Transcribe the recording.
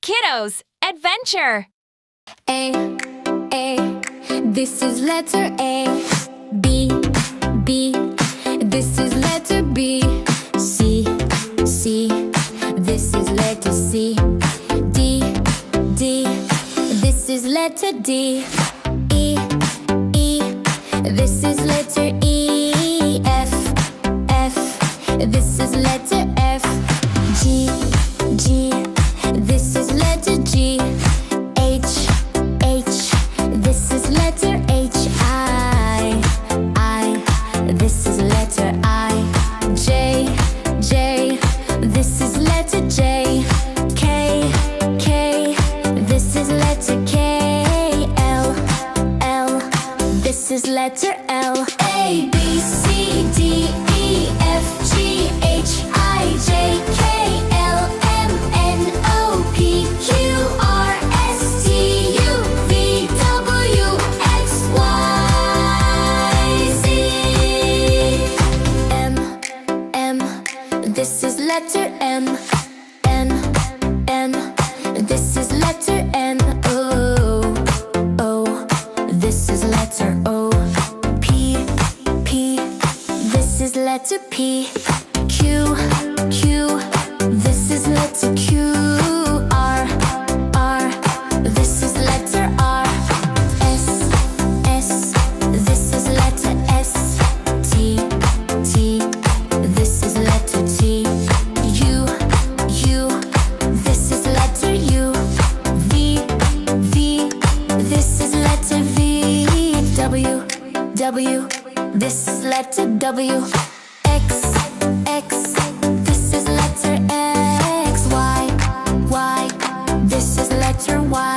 Kiddos, adventure! A, this is letter A. B, this is letter B. C, this is letter C. D, this is letter D. E, this is letter E. F, this is letter F. G, this is letter G. H, this is letter H. I, this is letter I. J, this is letter J. K, this is letter K. L, this is letter L. A, B, C, D, E, F, G, H, I, J, K, L, M, N, O, P, Q, R, S, T, U, V, W, X, Y, Z. M, this is letter M. N, this is letter N. O, this is letter O. P, this is letter P. Q, this is letter Q. R, this is letter R. S, this is letter S. T, this is letter T. U, this is letter U. V, this is letter V. W, this is letter W. X, this is letter X. Y, this is letter Y.